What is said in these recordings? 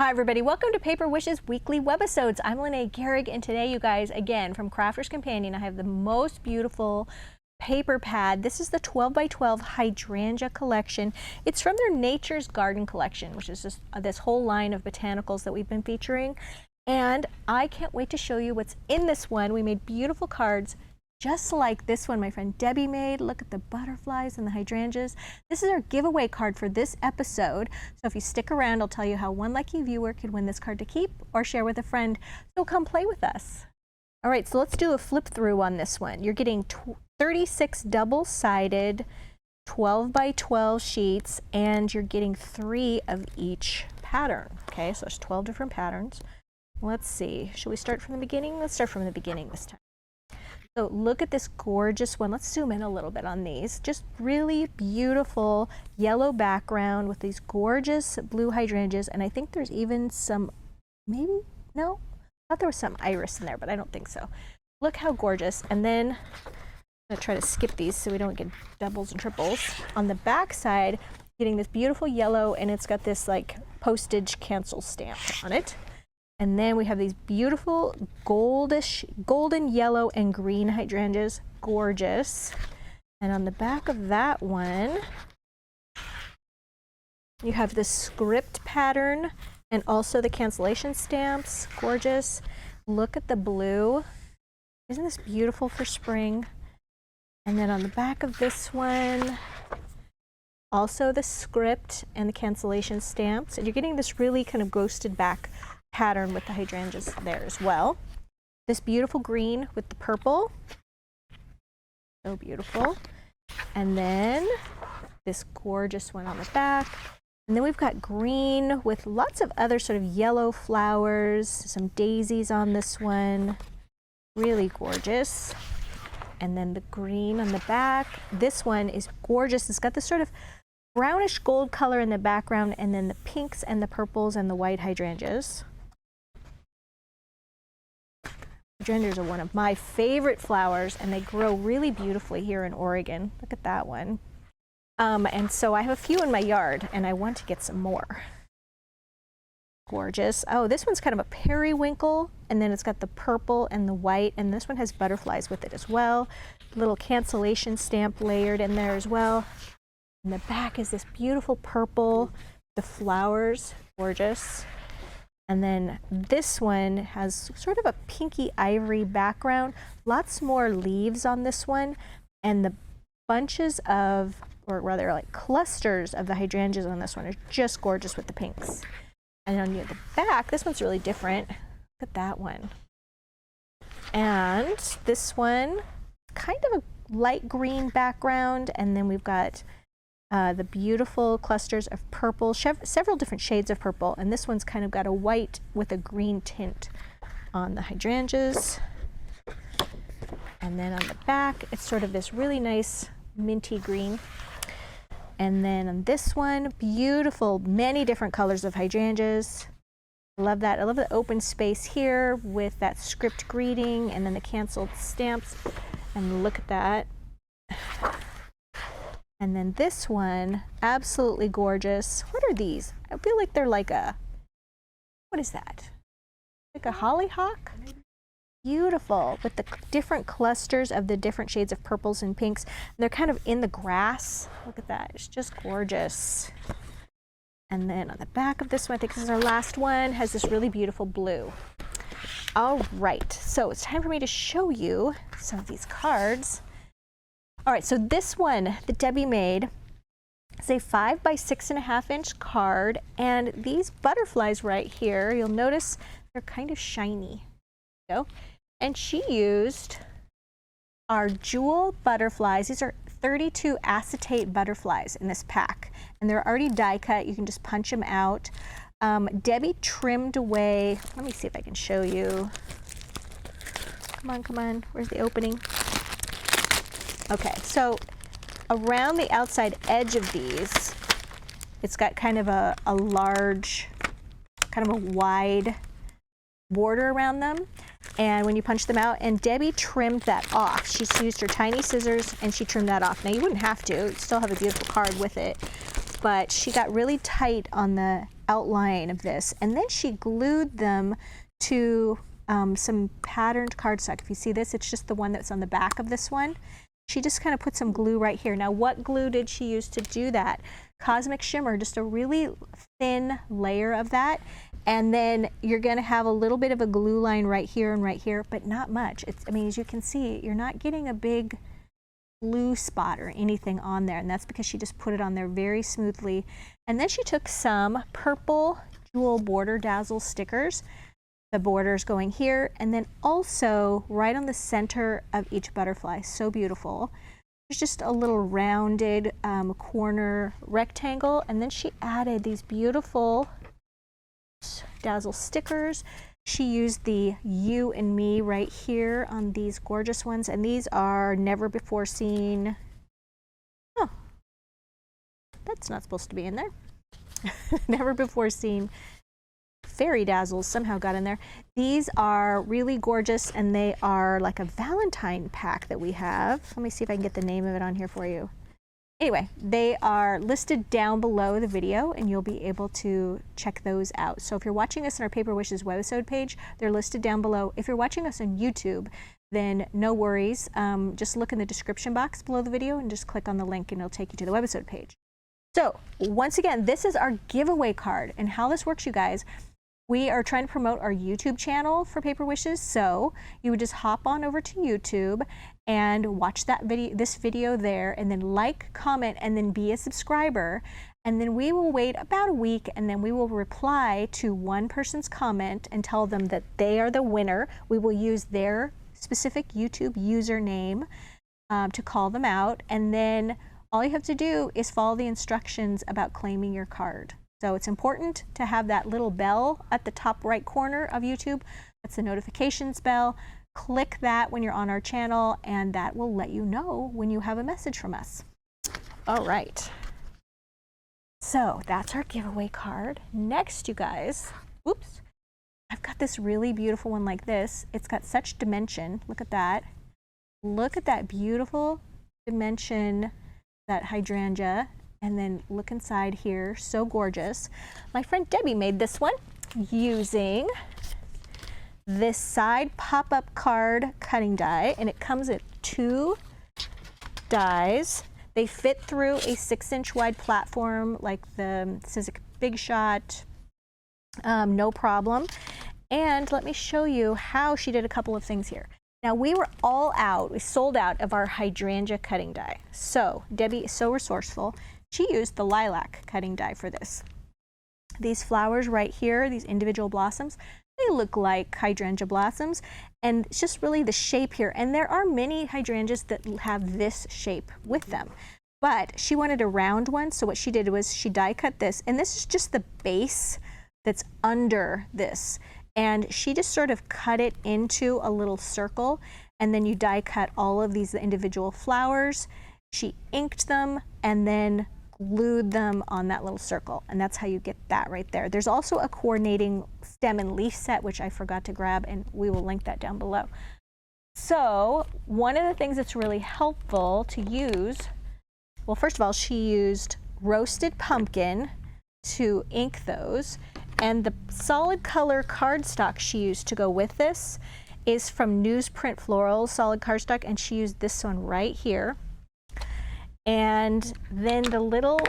Hi everybody, welcome to Paper Wishes weekly webisodes. I'm Lene Gehrig, and today you guys, again, from Crafter's Companion, I have the most beautiful paper pad. This is the 12 by 12 Hydrangea collection. It's from their Nature's Garden collection, which is just this whole line of botanicals that we've been featuring. And I can't wait to show you what's in this one. We made beautiful cards just like this one my friend Debbie made. Look at the butterflies and the hydrangeas. This is our giveaway card for this episode. So if you stick around, I'll tell you how one lucky viewer could win this card to keep or share with a friend. So come play with us. All right, so let's do a flip through on this one. You're getting 36 double-sided 12 by 12 sheets, and you're getting 3 of each pattern. Okay, so there's 12 different patterns. Let's see, should we start from the beginning? Let's start from the beginning this time. So look at this gorgeous one. Let's zoom in a little bit on these. Just really beautiful yellow background with these gorgeous blue hydrangeas. And I think there's even some, maybe, no? I thought there was some iris in there, but I don't think so. Look how gorgeous. And then I'm gonna try to skip these so we don't get doubles and triples. On the back side, getting this beautiful yellow, and it's got this like postage cancel stamp on it. And then we have these beautiful golden yellow and green hydrangeas, gorgeous. And on the back of that one, you have the script pattern and also the cancellation stamps, gorgeous. Look at the blue. Isn't this beautiful for spring? And then on the back of this one, also the script and the cancellation stamps. And you're getting this really kind of ghosted back pattern with the hydrangeas there as well. This beautiful green with the purple, so beautiful. And then this gorgeous one on the back. And then we've got green with lots of other sort of yellow flowers, some daisies on this one, really gorgeous. And then the green on the back. This one is gorgeous. It's got this sort of brownish gold color in the background, and then the pinks and the purples and the white hydrangeas. Hydrangeas are one of my favorite flowers, and they grow really beautifully here in Oregon. Look at that one. And so I have a few in my yard, and I want to get some more. Gorgeous. Oh, this one's kind of a periwinkle, and then it's got the purple and the white, and this one has butterflies with it as well. Little cancellation stamp layered in there as well. In the back is this beautiful purple, the flowers, gorgeous. And then this one has sort of a pinky ivory background, lots more leaves on this one, and the bunches of, or rather like clusters of the hydrangeas on this one are just gorgeous with the pinks. And on the back, this one's really different. Look at that one. And this one, kind of a light green background, and then we've got the beautiful clusters of purple, several different shades of purple, and this one's kind of got a white with a green tint on the hydrangeas. And then on the back, it's sort of this really nice minty green. And then on this one, beautiful, many different colors of hydrangeas. Love that. I love the open space here with that script greeting and then the canceled stamps. And look at that. And then this one, absolutely gorgeous. What are these? I feel like they're like a, what is that? Like a hollyhock? Beautiful, with the different clusters of the different shades of purples and pinks. They're kind of in the grass. Look at that, it's just gorgeous. And then on the back of this one, I think this is our last one, has this really beautiful blue. All right, so it's time for me to show you some of these cards. All right, so this one that Debbie made is a 5 by 6.5 inch card, and these butterflies right here, you'll notice they're kind of shiny. So, and she used our jewel butterflies. These are 32 acetate butterflies in this pack, and they're already die cut. You can just punch them out. Debbie trimmed away, let me see if I can show you. Come on, where's the opening? Okay, so around the outside edge of these, it's got kind of a large, kind of a wide border around them. And when you punch them out, and Debbie trimmed that off. She used her tiny scissors and she trimmed that off. Now you wouldn't have to, you still have a beautiful card with it. but she got really tight on the outline of this, and then she glued them to some patterned cardstock. If you see this, it's just the one that's on the back of this one. She just kind of put some glue right here. Now, what glue did she use to do that? Cosmic Shimmer, just a really thin layer of that. And then you're going to have a little bit of a glue line right here and right here, but not much. I mean, as you can see, you're not getting a big glue spot or anything on there, and that's because she just put it on there very smoothly. And then she took some purple jewel border dazzle stickers, the borders going here, and then also right on the center of each butterfly. So beautiful. There's just a little rounded corner rectangle, and then she added these beautiful dazzle stickers. She used the you and me right here on these gorgeous ones, and these are never before seen. Oh, that's not supposed to be in there. Never before seen fairy dazzles somehow got in there. These are really gorgeous, and they are like a Valentine pack that we have. Let me see if I can get the name of it on here for you. Anyway, they are listed down below the video, and you'll be able to check those out. So if you're watching us on our Paper Wishes webisode page, they're listed down below. If you're watching us on YouTube, then no worries. Just look in the description box below the video and just click on the link, and it'll take you to the webisode page. So once again, this is our giveaway card, and how this works, you guys. We are trying to promote our YouTube channel for Paper Wishes, so you would just hop on over to YouTube and watch that video, this video there, and then like, comment, and then be a subscriber. And then we will wait about a week, and then we will reply to one person's comment and tell them that they are the winner. We will use their specific YouTube username to call them out, and then all you have to do is follow the instructions about claiming your card. So it's important to have that little bell at the top right corner of YouTube. That's the notifications bell. Click that when you're on our channel, and that will let you know when you have a message from us. All right. So that's our giveaway card. Next, you guys, oops, I've got this really beautiful one like this. It's got such dimension. Look at that. Look at that beautiful dimension, that hydrangea. And then look inside here, so gorgeous. My friend Debbie made this one using this side pop-up card cutting die, and it comes at 2 dies. They fit through a 6-inch wide platform like the Sizzix Big Shot, no problem. And let me show you how she did a couple of things here. Now, we were all out, we sold out of our hydrangea cutting die. So Debbie is so resourceful. She used the lilac cutting die for this. These flowers right here, these individual blossoms, they look like hydrangea blossoms, and it's just really the shape here. And there are many hydrangeas that have this shape with them, but she wanted a round one, so what she did was she die cut this, and this is just the base that's under this. And she just sort of cut it into a little circle, and then you die cut all of these individual flowers. She inked them and then glued them on that little circle, and that's how you get that right there. There's also a coordinating stem and leaf set, which I forgot to grab, and we will link that down below. So one of the things that's really helpful to use, well, first of all, she used roasted pumpkin to ink those, and the solid color cardstock she used to go with this is from Newsprint Floral solid cardstock, and she used this one right here. And then the little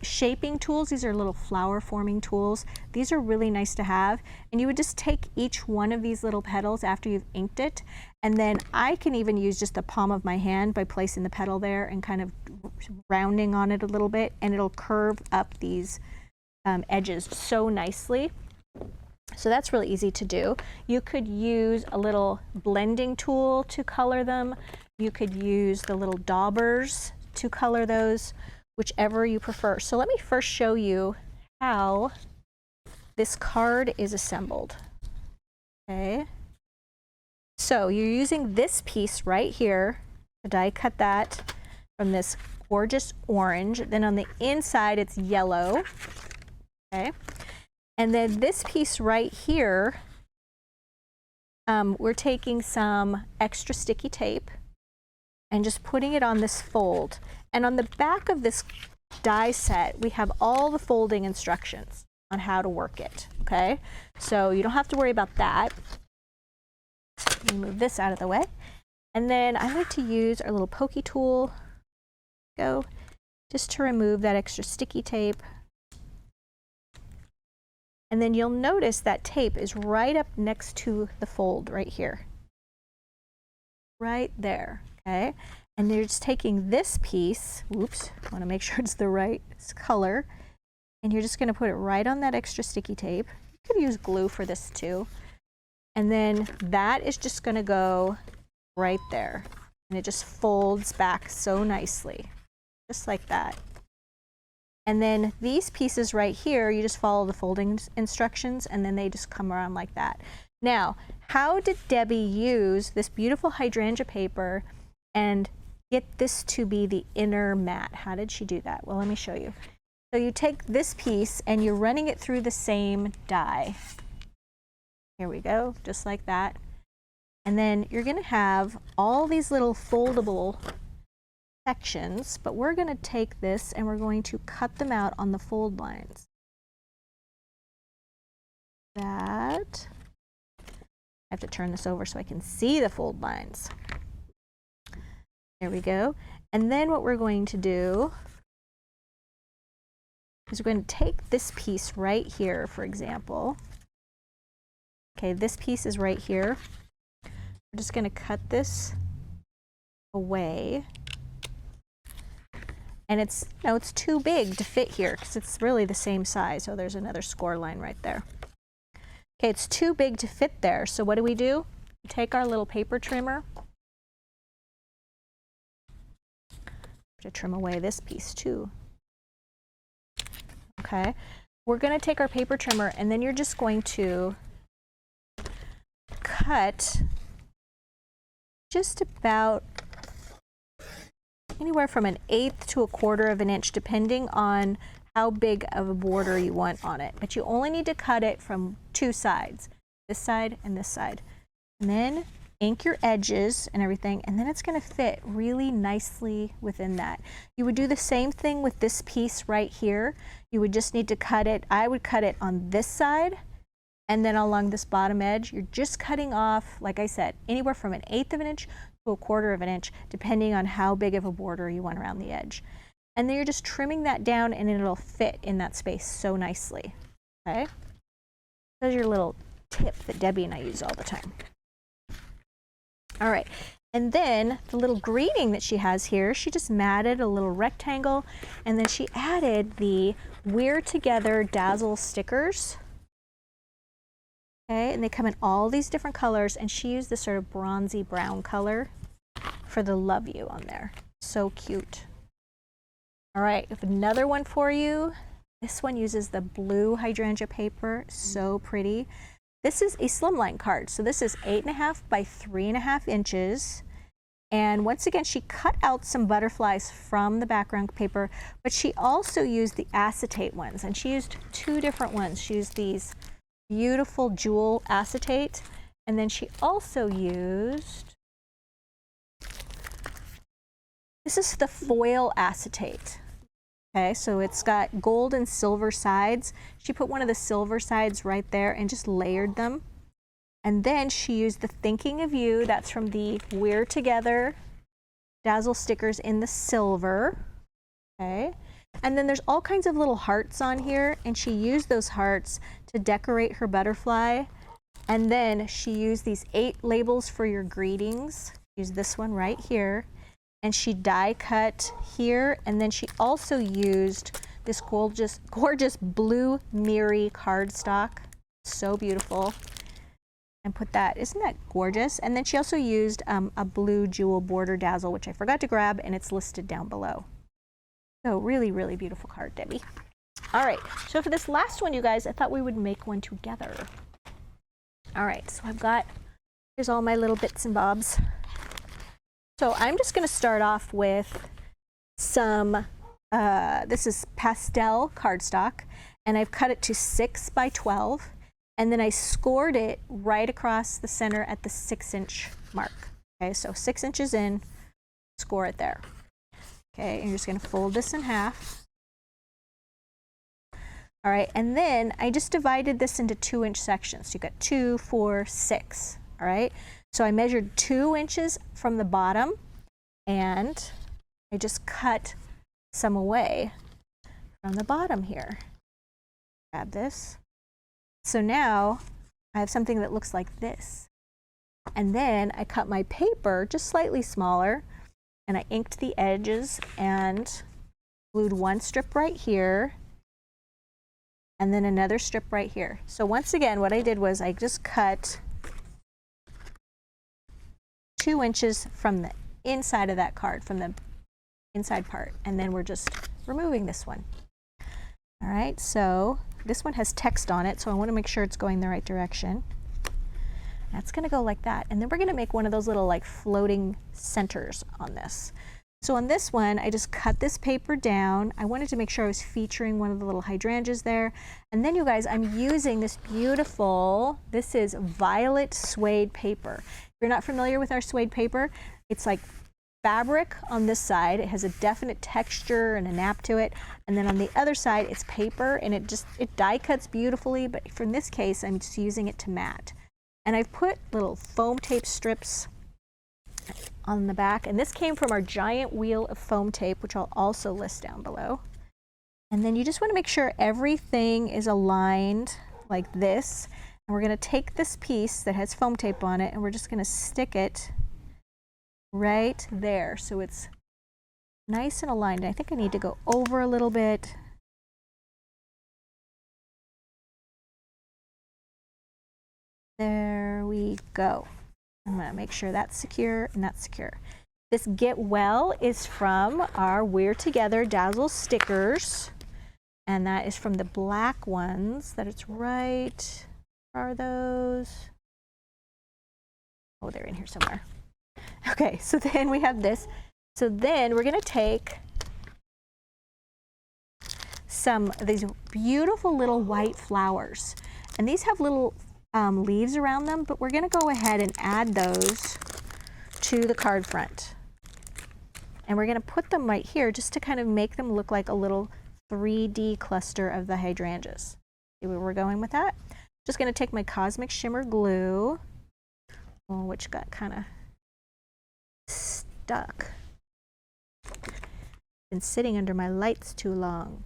shaping tools, these are little flower forming tools. These are really nice to have. And you would just take each one of these little petals after you've inked it. And then I can even use just the palm of my hand by placing the petal there and kind of rounding on it a little bit, and it'll curve up these edges so nicely. So that's really easy to do. You could use a little blending tool to color them. You could use the little daubers to color those, whichever you prefer. So let me first show you how this card is assembled. Okay. So you're using this piece right here to die cut that from this gorgeous orange. Then on the inside it's yellow. Okay. And then this piece right here, we're taking some extra sticky tape and just putting it on this fold. And on the back of this die set, we have all the folding instructions on how to work it, okay? So you don't have to worry about that. Let me move this out of the way. And then I like to use our little pokey tool, just to remove that extra sticky tape. And then you'll notice that tape is right up next to the fold right here. Right there, okay? And you're just taking this piece, whoops, I want to make sure it's the right color, and you're just going to put it right on that extra sticky tape. You could use glue for this too. And then that is just going to go right there. And it just folds back so nicely, just like that. And then these pieces right here, you just follow the folding instructions, and then they just come around like that. Now, how did Debbie use this beautiful hydrangea paper and get this to be the inner mat? How did she do that? Well, let me show you. So you take this piece and you're running it through the same die. Here we go, just like that. And then you're going to have all these little foldable sections, but we're going to take this and we're going to cut them out on the fold lines. That. I have to turn this over so I can see the fold lines. There we go. And then what we're going to do is we're going to take this piece right here, for example. Okay, this piece is right here. We're just going to cut this away. And it's, it's too big to fit here because it's really the same size. So there's another score line right there. Okay, it's too big to fit there. So what do? We take our little paper trimmer to trim away this piece too. Okay, we're going to take our paper trimmer and then you're just going to cut just about anywhere from 1/8 to 1/4 of an inch, depending on how big of a border you want on it. But you only need to cut it from 2 sides, this side and this side. And then ink your edges and everything, and then it's going to fit really nicely within that. You would do the same thing with this piece right here. You would just need to cut it. I would cut it on this side, and then along this bottom edge, you're just cutting off, like I said, anywhere from 1/8 of an inch to 1/4 of an inch, depending on how big of a border you want around the edge. And then you're just trimming that down and it'll fit in that space so nicely, okay? There's your little tip that Debbie and I use all the time. All right, and then the little greeting that she has here, she just matted a little rectangle, and then she added the We're Together Dazzle stickers. Okay, and they come in all these different colors, and she used this sort of bronzy brown color for the love you on there. So cute. All right, I have another one for you. This one uses the blue hydrangea paper, so pretty. This is a slimline card, so this is 8.5 by 3.5 inches. And once again, she cut out some butterflies from the background paper, but she also used the acetate ones, and she used 2 different ones. She used these beautiful jewel acetate, and then she also used, this is the foil acetate. Okay, so it's got gold and silver sides. She put one of the silver sides right there and just layered them. And then she used the Thinking of You, that's from the We're Together Dazzle stickers in the silver. Okay, and then there's all kinds of little hearts on here, and she used those hearts to decorate her butterfly. And then she used these 8 labels for your greetings. Use this one right here. And she die cut here, and then she also used this gorgeous blue Miri cardstock, so beautiful, and put that, isn't that gorgeous? And then she also used a blue jewel border dazzle, which I forgot to grab, and it's listed down below. So really, really beautiful card, Debbie. All right, so for this last one, you guys, I thought we would make one together. All right, so here's all my little bits and bobs. So I'm just going to start off with some, this is pastel cardstock, and I've cut it to 6 by 12, and then I scored it right across the center at the 6-inch mark. Okay, so 6 inches in, score it there. Okay, and you're just going to fold this in half, All right, and then I just divided this into 2-inch sections. So you got 2, 4, 6, all right? So I measured 2 inches from the bottom, and I just cut some away from the bottom here. Grab this. So now I have something that looks like this. And then I cut my paper just slightly smaller, and I inked the edges and glued one strip right here, and then another strip right here. So once again, what I did was I just cut 2 inches from the inside of that card, from the inside part, and then we're just removing this one. All right, so this one has text on it, so I want to make sure it's going the right direction. That's going to go like that, and then we're going to make one of those little like floating centers on this. So on this one, I just cut this paper down. I wanted to make sure I was featuring one of the little hydrangeas there. And then you guys, I'm using this beautiful, this is violet suede paper. If you're not familiar with our suede paper, it's like fabric on this side. It has a definite texture and a nap to it. And then on the other side, it's paper, and it die cuts beautifully, but for this case, I'm just using it to mat. And I've put little foam tape strips on the back, and this came from our giant wheel of foam tape, which I'll also list down below. And then you just want to make sure everything is aligned like this, and we're going to take this piece that has foam tape on it, and we're just going to stick it right there so it's nice and aligned. I think I need to go over a little bit. There we go. I'm going to make sure that's secure and that's secure. This Get Well is from our We're Together Dazzle stickers, and that is from the black ones that it's right. Where are those? Oh, they're in here somewhere. Okay, so then we have this. So then we're going to take some of these beautiful little white flowers, and these have little leaves around them, but we're going to go ahead and add those to the card front. And we're going to put them right here just to kind of make them look like a little 3D cluster of the hydrangeas. See where we're going with that? Just going to take my Cosmic Shimmer glue, which got kind of stuck. Been sitting under my lights too long.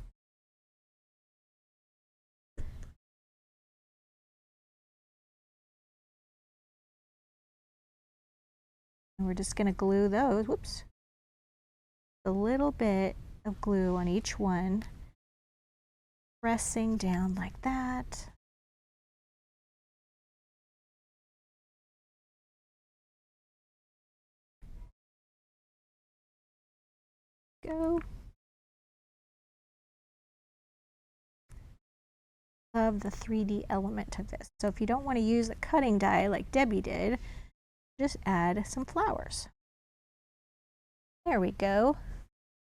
And we're just going to glue those, whoops, a little bit of glue on each one, pressing down like that. Go. Love the 3D element of this. So if you don't want to use a cutting die like Debbie did, just add some flowers. There we go.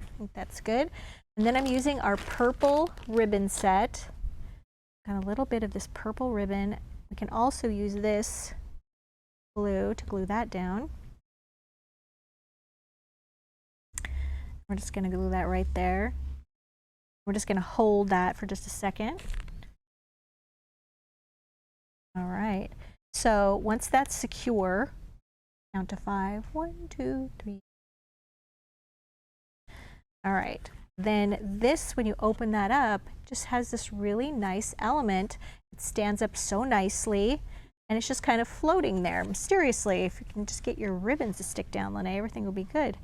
I think that's good. And then I'm using our purple ribbon set. Got a little bit of this purple ribbon. We can also use this glue to glue that down. We're just going to glue that right there. We're just going to hold that for just a second. All right. So once that's secure, count to 5. 1, 2, 3. All right. Then this, when you open that up, just has this really nice element. It stands up so nicely, and it's just kind of floating there mysteriously. If you can just get your ribbons to stick down, Lene, everything will be good.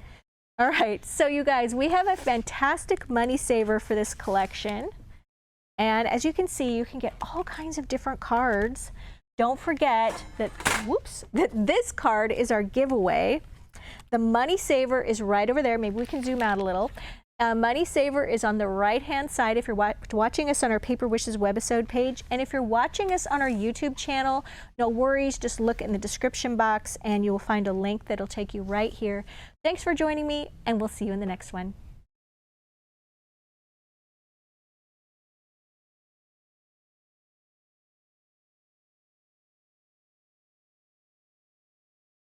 All right, so you guys, we have a fantastic money saver for this collection. And as you can see, you can get all kinds of different cards. Don't forget that, whoops, that this card is our giveaway. The money saver is right over there. Maybe we can zoom out a little. Money saver is on the right-hand side if you're watching us on our Paper Wishes webisode page. And if you're watching us on our YouTube channel, no worries, just look in the description box and you will find a link that'll take you right here. Thanks for joining me, and we'll see you in the next one.